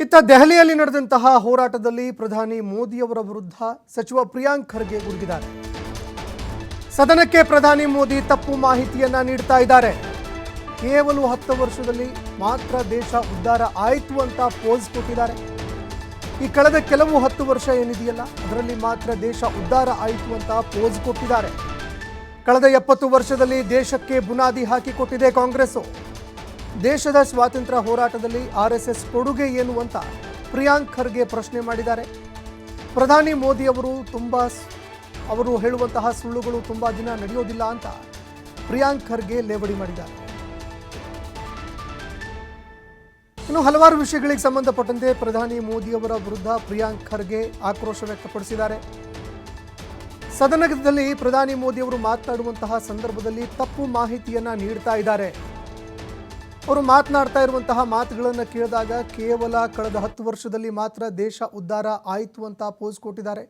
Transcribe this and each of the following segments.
ಇತ್ತ ದೆಹಲಿಯಲ್ಲಿ ನಡೆದಂತಹ ಹೋರಾಟದಲ್ಲಿ ಪ್ರಧಾನಿ ಮೋದಿಯವರ ವಿರುದ್ಧ ಸಚಿವ ಪ್ರಿಯಾಂಕ್ ಖರ್ಗೆ ಗುಡುಗಿದ್ದಾರೆ. ಸದನಕ್ಕೆ ಪ್ರಧಾನಿ ಮೋದಿ ತಪ್ಪು ಮಾಹಿತಿಯನ್ನ ನೀಡ್ತಾ ಇದ್ದಾರೆ. ಕೇವಲ 10 ವರ್ಷದಲ್ಲಿ ಮಾತ್ರ ದೇಶ ಉದ್ಧಾರ ಆಯಿತು ಅಂತ ಪೋಸ್ ಕೊಟ್ಟಿದ್ದಾರೆ. ಈ ಕಳೆದ ಕೆಲವು 10 ವರ್ಷ ಏನಿದೆಯಲ್ಲ ಅದರಲ್ಲಿ ಮಾತ್ರ ದೇಶ ಉದ್ಧಾರ ಆಯಿತು ಅಂತ ಪೋಸ್ ಕೊಟ್ಟಿದ್ದಾರೆ. ಕಳೆದ 70 ವರ್ಷದಲ್ಲಿ ದೇಶಕ್ಕೆ ಬುನಾದಿ ಹಾಕಿಕೊಟ್ಟಿದೆ ಕಾಂಗ್ರೆಸ್. ದೇಶದ ಸ್ವಾತಂತ್ರ್ಯ ಹೋರಾಟದಲ್ಲಿ RSS ಕೊಡುಗೆ ಏನು ಅಂತ ಪ್ರಿಯಾಂಕ್ ಖರ್ಗೆ ಪ್ರಶ್ನೆ ಮಾಡಿದ್ದಾರೆ. ಪ್ರಧಾನಿ ಮೋದಿ ಅವರು ಹೇಳುವಂತಹ ಸುಳ್ಳುಗಳು ತುಂಬಾ ದಿನ ನಡೆಯೋದಿಲ್ಲ ಅಂತ ಪ್ರಿಯಾಂಕ್ ಖರ್ಗೆ ಲೇವಡಿ ಮಾಡಿದ್ದಾರೆ. ಇನ್ನು ಹಲವಾರು ವಿಷಯಗಳಿಗೆ ಸಂಬಂಧಪಟ್ಟಂತೆ ಪ್ರಧಾನಿ ಮೋದಿಯವರ ವಿರುದ್ಧ ಪ್ರಿಯಾಂಕ್ ಖರ್ಗೆ ಆಕ್ರೋಶ ವ್ಯಕ್ತಪಡಿಸಿದ್ದಾರೆ. ಸದನದಲ್ಲಿ ಪ್ರಧಾನಿ ಮೋದಿಯವರು ಮಾತನಾಡುವಂತಹ ಸಂದರ್ಭದಲ್ಲಿ ತಪ್ಪು ಮಾಹಿತಿಯನ್ನ ನೀಡ್ತಾ ಇದ್ದಾರೆ. ಅವರು ಮಾತನಾಡ್ತಾ ಇರುವಂತಹ ಮಾತುಗಳನ್ನು ಕೇಳಿದಾಗ ಕೇವಲ ಕಳೆದ 10 ವರ್ಷದಲ್ಲಿ ಮಾತ್ರ ದೇಶ ಉದ್ಧಾರ ಆಯಿತು ಅಂತ ಪೋಸ್ ಕೊಟ್ಟಿದ್ದಾರೆ.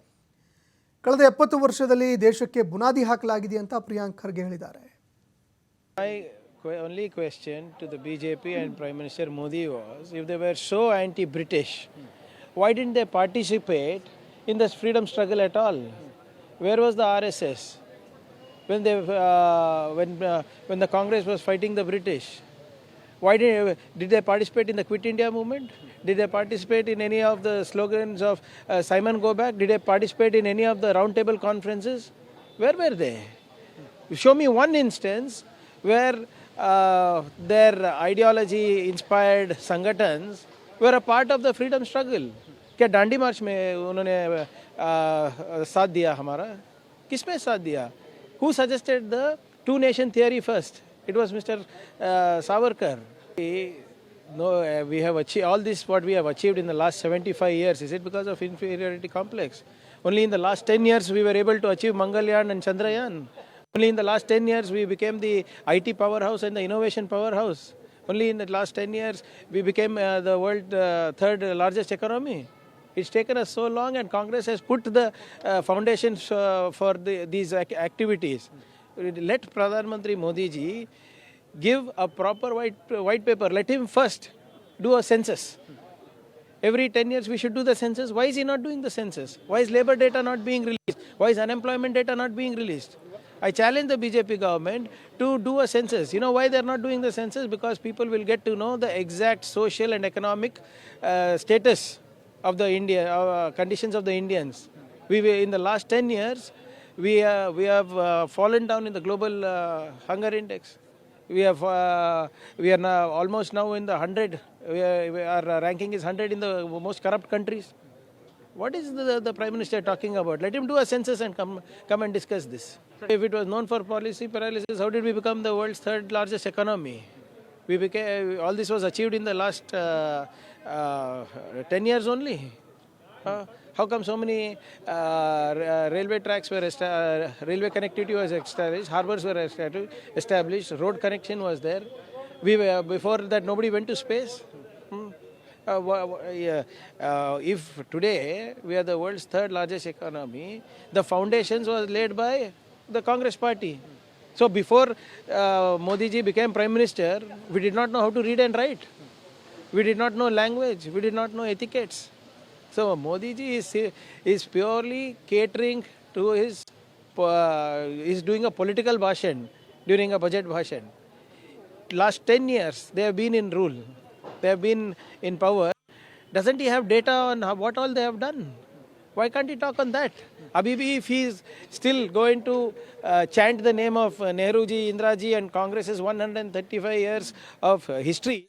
ಕಳೆದ 70 ವರ್ಷದಲ್ಲಿ ದೇಶಕ್ಕೆ ಬುನಾದಿ ಹಾಕಲಾಗಿದೆ ಅಂತ ಪ್ರಿಯಾಂಕ್ ಖರ್ಗೆ ಹೇಳಿದ್ದಾರೆ. My only question to the BJP and Prime Minister Modi was, if they were so anti-British, why didn't they participate in the freedom struggle at all? Where was the RSS when the Congress was fighting the British? Why did they participate in the Quit India movement? Did they participate in any of the slogans of Simon Go Back? Did they participate in any of the roundtable conferences? Where were they? Show me one instance where their ideology-inspired sangatans were a part of the freedom struggle. क्या डांडी मार्च में उन्होंने साथ दिया हमारा? किसमें साथ दिया? Who suggested the two-nation theory first? It was Mr. Savarkar. We have achieved all this. What we have achieved in the last 75 years, is it because of inferiority complex? Only in the last 10 years we were able to achieve Mangalyaan and Chandrayaan. Only in the last 10 years we became the IT powerhouse and the innovation powerhouse. Only in the last 10 years we became the world third largest economy. It's taken us so long, and Congress has put the foundations for these activities. Let Pradhan Mantri Modi ji give a proper white paper. Let him first do a census. Every 10 years we should do the census. Why is he not doing the census? Why is labor data not being released? Why is unemployment data not being released? I challenge the BJP government to do a census. You know why they are not doing the census? Because people will get to know the exact social and economic status of the conditions of the Indians. In the last 10 years, we have fallen down in the global hunger index. We are now almost now in the 100. Our ranking is 100 in the most corrupt countries. What is the Prime Minister talking about? Let him do a census and come and discuss this. If it was known for policy paralysis, how did we become the world's third largest economy? All this was achieved in the last 10 years only. How come so many railway tracks were railway connectivity was established, harbors were established, road connection was there? Before that nobody went to space. If today we are the world's third largest economy, the foundations was laid by the Congress party. So before Modi ji became Prime Minister, we did not know how to read and write. We did not know language. We did not know etiquettes. So Modi ji is purely catering to is doing a political bhashan during a budget bhashan. Last 10 years they have been in rule. They have been in power. Doesn't he have data on what all they have done? Why can't he talk on that? Abhi if he is still going to chant the name of Nehru ji, Indira ji and Congress's 135 years of history.